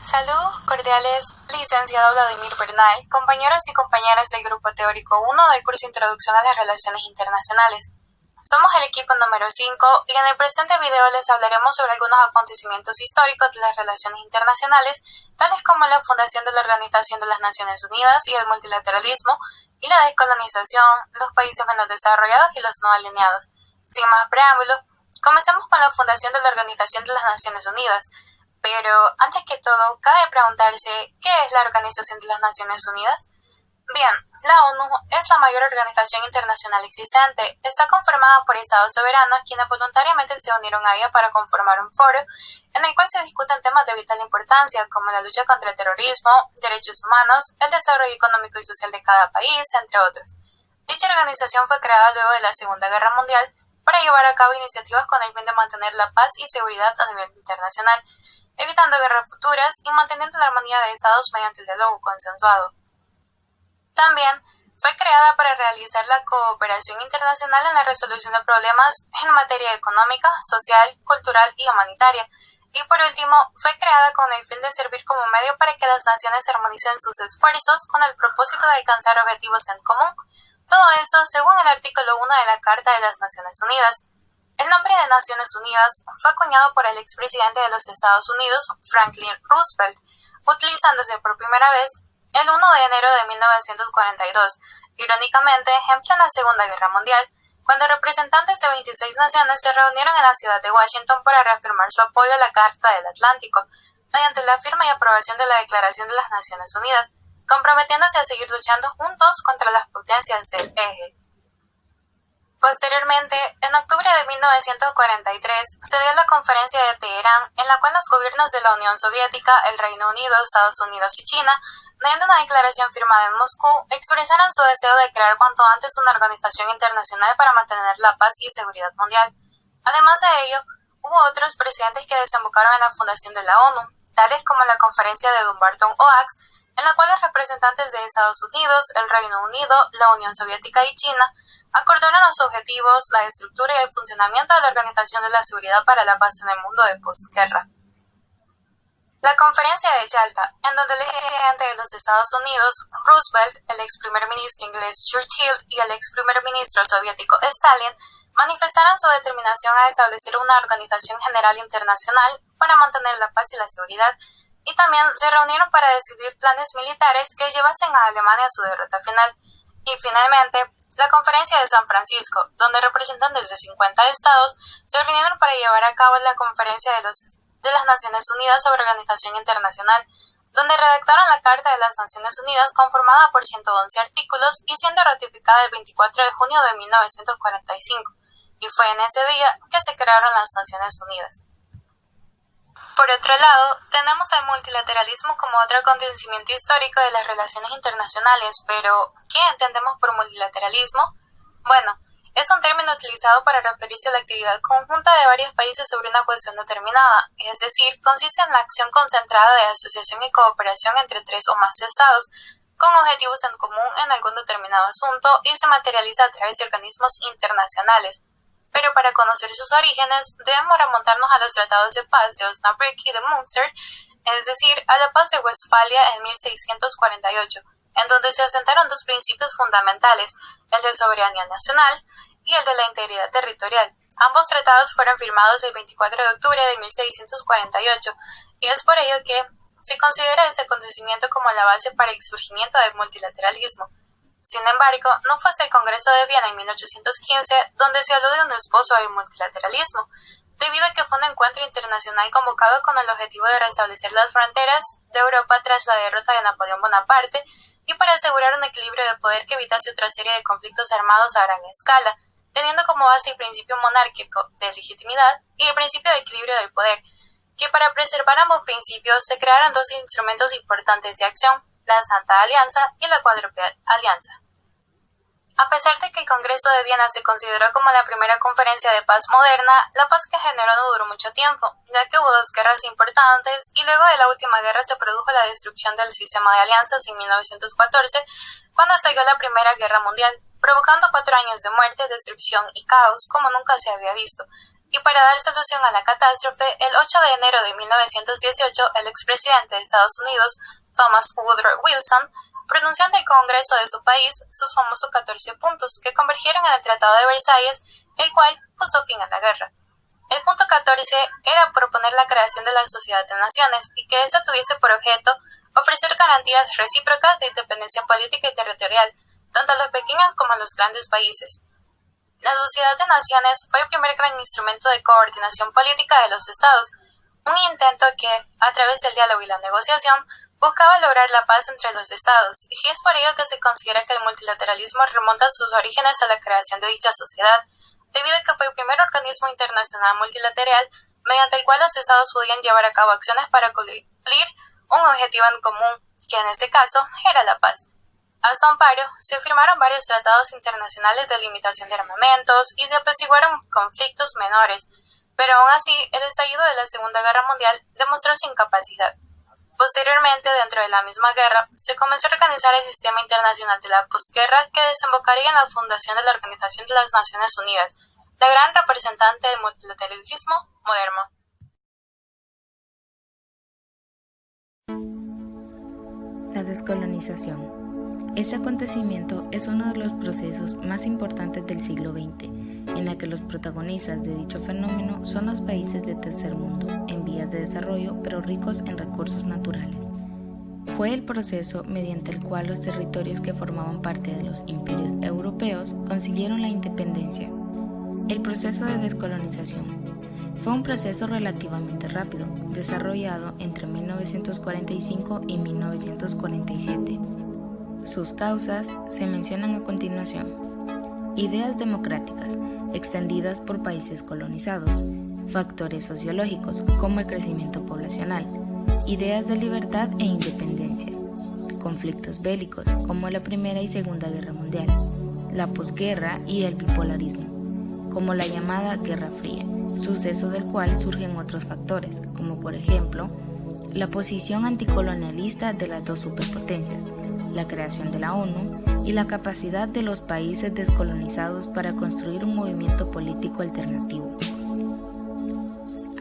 Saludos cordiales, licenciado Vladimir Bernal, compañeros y compañeras del Grupo Teórico 1 del curso Introducción a las Relaciones Internacionales. Somos el equipo número 5 y en el presente video les hablaremos sobre algunos acontecimientos históricos de las relaciones internacionales, tales como la fundación de la Organización de las Naciones Unidas y el multilateralismo, y la descolonización, los países menos desarrollados y los no alineados. Sin más preámbulo, comencemos con la fundación de la Organización de las Naciones Unidas. Pero, antes que todo, cabe preguntarse, ¿qué es la Organización de las Naciones Unidas? Bien, la ONU es la mayor organización internacional existente. Está conformada por estados soberanos quienes voluntariamente se unieron a ella para conformar un foro en el cual se discuten temas de vital importancia como la lucha contra el terrorismo, derechos humanos, el desarrollo económico y social de cada país, entre otros. Dicha organización fue creada luego de la Segunda Guerra Mundial para llevar a cabo iniciativas con el fin de mantener la paz y seguridad a nivel internacional, evitando guerras futuras y manteniendo la armonía de estados mediante el diálogo consensuado. También fue creada para realizar la cooperación internacional en la resolución de problemas en materia económica, social, cultural y humanitaria. Y por último, fue creada con el fin de servir como medio para que las naciones armonicen sus esfuerzos con el propósito de alcanzar objetivos en común. Todo esto según el artículo 1 de la Carta de las Naciones Unidas. El nombre de Naciones Unidas fue acuñado por el expresidente de los Estados Unidos, Franklin Roosevelt, utilizándose por primera vez el 1 de enero de 1942, irónicamente en plena Segunda Guerra Mundial, cuando representantes de 26 naciones se reunieron en la ciudad de Washington para reafirmar su apoyo a la Carta del Atlántico, mediante la firma y aprobación de la Declaración de las Naciones Unidas, comprometiéndose a seguir luchando juntos contra las potencias del eje. Posteriormente, en octubre de 1943, se dio la Conferencia de Teherán, en la cual los gobiernos de la Unión Soviética, el Reino Unido, Estados Unidos y China, mediante una declaración firmada en Moscú, expresaron su deseo de crear cuanto antes una organización internacional para mantener la paz y seguridad mundial. Además de ello, hubo otros precedentes que desembocaron en la fundación de la ONU, tales como la Conferencia de Dumbarton Oaks, en la cual los representantes de Estados Unidos, el Reino Unido, la Unión Soviética y China acordaron los objetivos, la estructura y el funcionamiento de la Organización de la Seguridad para la Paz en el mundo de postguerra. La Conferencia de Yalta, en donde el presidente de los Estados Unidos, Roosevelt, el ex primer ministro inglés Churchill y el ex primer ministro soviético Stalin manifestaron su determinación a establecer una organización general internacional para mantener la paz y la seguridad, y también se reunieron para decidir planes militares que llevasen a Alemania a su derrota final. Y finalmente, la Conferencia de San Francisco, donde representantes de 50 estados se reunieron para llevar a cabo la Conferencia de las Naciones Unidas sobre Organización Internacional, donde redactaron la Carta de las Naciones Unidas conformada por 111 artículos y siendo ratificada el 24 de junio de 1945, y fue en ese día que se crearon las Naciones Unidas. Por otro lado, tenemos el multilateralismo como otro acontecimiento histórico de las relaciones internacionales, pero ¿qué entendemos por multilateralismo? Bueno, es un término utilizado para referirse a la actividad conjunta de varios países sobre una cuestión determinada, es decir, consiste en la acción concentrada de asociación y cooperación entre tres o más estados, con objetivos en común en algún determinado asunto y se materializa a través de organismos internacionales. Pero para conocer sus orígenes, debemos remontarnos a los tratados de paz de Osnabrück y de Münster, es decir, a la paz de Westfalia en 1648, en donde se asentaron dos principios fundamentales, el de soberanía nacional y el de la integridad territorial. Ambos tratados fueron firmados el 24 de octubre de 1648, y es por ello que se considera este acontecimiento como la base para el surgimiento del multilateralismo. Sin embargo, no fue hasta el Congreso de Viena en 1815 donde se habló de un esbozo del multilateralismo, debido a que fue un encuentro internacional convocado con el objetivo de restablecer las fronteras de Europa tras la derrota de Napoleón Bonaparte y para asegurar un equilibrio de poder que evitase otra serie de conflictos armados a gran escala, teniendo como base el principio monárquico de legitimidad y el principio de equilibrio del poder, que para preservar ambos principios se crearon dos instrumentos importantes de acción, la Santa Alianza y la Cuádruple Alianza. A pesar de que el Congreso de Viena se consideró como la primera conferencia de paz moderna, la paz que generó no duró mucho tiempo, ya que hubo dos guerras importantes y luego de la última guerra se produjo la destrucción del sistema de alianzas en 1914, cuando estalló la Primera Guerra Mundial, provocando 4 años de muerte, destrucción y caos como nunca se había visto. Y para dar solución a la catástrofe, el 8 de enero de 1918, el expresidente de Estados Unidos, Thomas Woodrow Wilson, pronunció ante el Congreso de su país sus famosos 14 puntos que convergieron en el Tratado de Versalles, el cual puso fin a la guerra. El punto 14 era proponer la creación de la Sociedad de Naciones y que ésta tuviese por objeto ofrecer garantías recíprocas de independencia política y territorial, tanto a los pequeños como a los grandes países. La Sociedad de Naciones fue el primer gran instrumento de coordinación política de los estados, un intento que, a través del diálogo y la negociación, buscaba lograr la paz entre los estados, y es por ello que se considera que el multilateralismo remonta sus orígenes a la creación de dicha sociedad, debido a que fue el primer organismo internacional multilateral mediante el cual los estados podían llevar a cabo acciones para cumplir un objetivo en común, que en este caso era la paz. A su amparo, se firmaron varios tratados internacionales de limitación de armamentos y se apaciguaron conflictos menores, pero aún así, el estallido de la Segunda Guerra Mundial demostró su incapacidad. Posteriormente, dentro de la misma guerra, se comenzó a organizar el sistema internacional de la posguerra que desembocaría en la fundación de la Organización de las Naciones Unidas, la gran representante del multilateralismo moderno. La descolonización. Este acontecimiento es uno de los procesos más importantes del siglo XX, en la que los protagonistas de dicho fenómeno son los países de tercer mundo, en vías de desarrollo pero ricos en recursos naturales. Fue el proceso mediante el cual los territorios que formaban parte de los imperios europeos consiguieron la independencia. El proceso de descolonización fue un proceso relativamente rápido, desarrollado entre 1945 y 1947. Sus causas se mencionan a continuación. Ideas democráticas, extendidas por países colonizados. Factores sociológicos, como el crecimiento poblacional. Ideas de libertad e independencia. Conflictos bélicos, como la Primera y Segunda Guerra Mundial. La posguerra y el bipolarismo, como la llamada Guerra Fría, suceso del cual surgen otros factores, como por ejemplo, la posición anticolonialista de las dos superpotencias, la creación de la ONU y la capacidad de los países descolonizados para construir un movimiento político alternativo.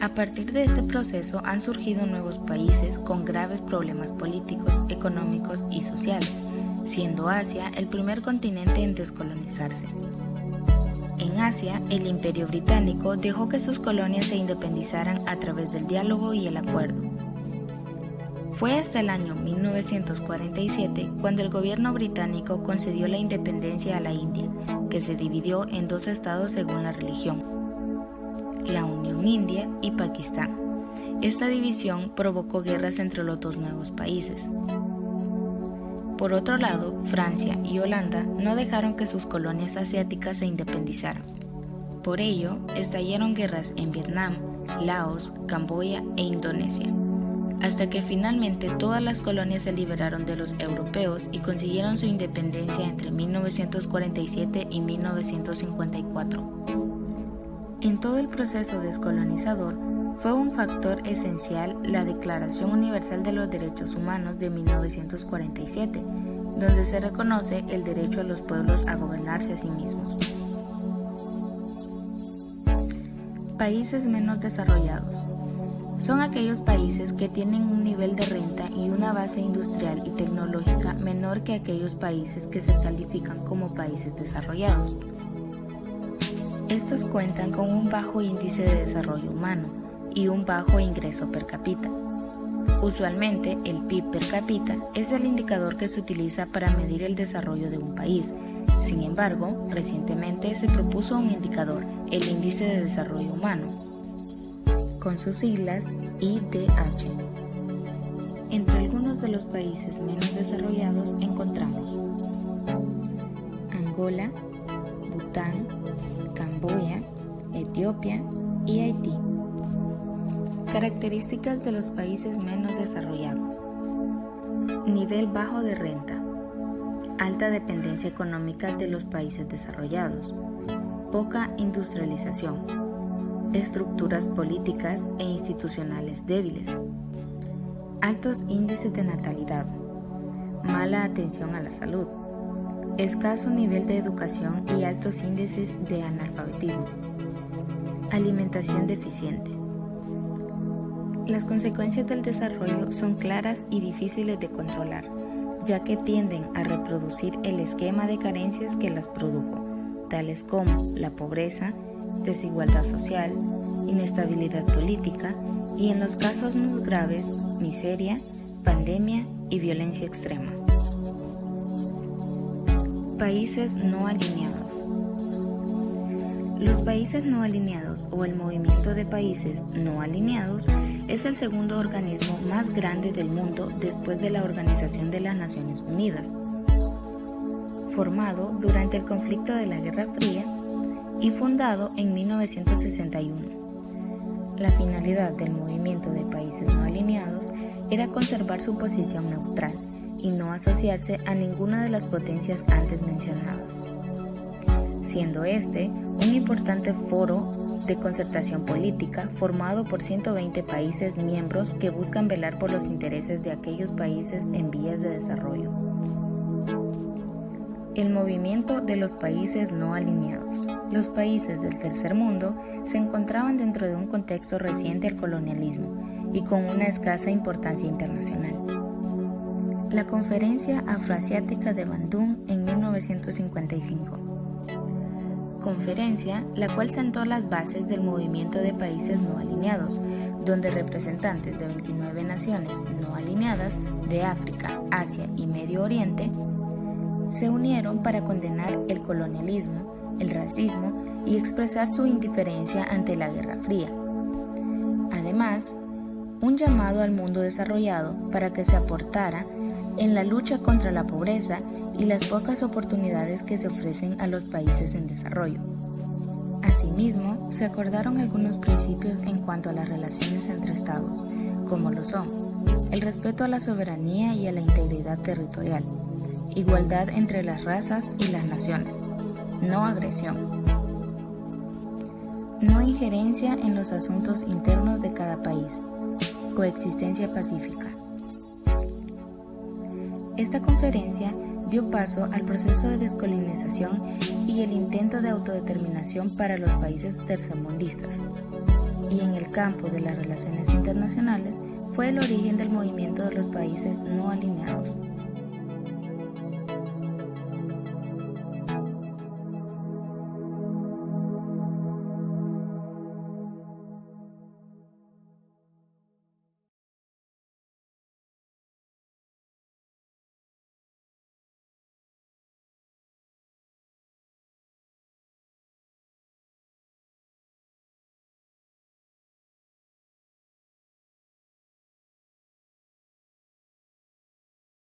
A partir de este proceso han surgido nuevos países con graves problemas políticos, económicos y sociales, siendo Asia el primer continente en descolonizarse. En Asia, el Imperio Británico dejó que sus colonias se independizaran a través del diálogo y el acuerdo. Fue hasta el año 1947 cuando el gobierno británico concedió la independencia a la India, que se dividió en 2 estados según la religión, la Unión India y Pakistán. Esta división provocó guerras entre los 2 nuevos países. Por otro lado, Francia y Holanda no dejaron que sus colonias asiáticas se independizaran. Por ello, estallaron guerras en Vietnam, Laos, Camboya e Indonesia, hasta que finalmente todas las colonias se liberaron de los europeos y consiguieron su independencia entre 1947 y 1954. En todo el proceso descolonizador, fue un factor esencial la Declaración Universal de los Derechos Humanos de 1947, donde se reconoce el derecho a los pueblos a gobernarse a sí mismos. Países menos desarrollados. Son aquellos países que tienen un nivel de renta y una base industrial y tecnológica menor que aquellos países que se califican como países desarrollados. Estos cuentan con un bajo índice de desarrollo humano y un bajo ingreso per cápita. Usualmente, el PIB per cápita es el indicador que se utiliza para medir el desarrollo de un país. Sin embargo, recientemente se propuso un indicador, el Índice de Desarrollo Humano, con sus siglas IDH. Entre algunos de los países menos desarrollados encontramos Angola, Bután, Camboya, Etiopía y Haití. Características de los países menos desarrollados. Nivel bajo de renta. Alta dependencia económica de los países desarrollados. Poca industrialización. Estructuras políticas e institucionales débiles. Altos índices de natalidad. Mala atención a la salud. escaso nivel de educación y altos índices de analfabetismo. Alimentación deficiente. Las consecuencias del desarrollo son claras y difíciles de controlar, ya que tienden a reproducir el esquema de carencias que las produjo, tales como la pobreza, desigualdad social, inestabilidad política y, en los casos más graves, miseria, pandemia y violencia extrema. Países no alineados. Los países no alineados o el movimiento de países no alineados es el segundo organismo más grande del mundo después de la Organización de las Naciones Unidas. Formado durante el conflicto de la Guerra Fría y fundado en 1961. La finalidad del movimiento de países no alineados era conservar su posición neutral y no asociarse a ninguna de las potencias antes mencionadas, siendo este un importante foro de concertación política formado por 120 países miembros que buscan velar por los intereses de aquellos países en vías de desarrollo. El movimiento de los países no alineados. Los países del tercer mundo se encontraban dentro de un contexto reciente al colonialismo y con una escasa importancia internacional. La Conferencia Afroasiática de Bandung en 1955. Conferencia la cual sentó las bases del movimiento de países no alineados, donde representantes de 29 naciones no alineadas de África, Asia y Medio Oriente se unieron para condenar el colonialismo, el racismo y expresar su indiferencia ante la Guerra Fría. Además, un llamado al mundo desarrollado para que se aportara en la lucha contra la pobreza y las pocas oportunidades que se ofrecen a los países en desarrollo. Asimismo, se acordaron algunos principios en cuanto a las relaciones entre estados, como lo son el respeto a la soberanía y a la integridad territorial, igualdad entre las razas y las naciones, no agresión, no injerencia en los asuntos internos de cada país, coexistencia pacífica. Esta conferencia dio paso al proceso de descolonización y el intento de autodeterminación para los países tercermundistas, y en el campo de las relaciones internacionales fue el origen del movimiento de los países no alineados.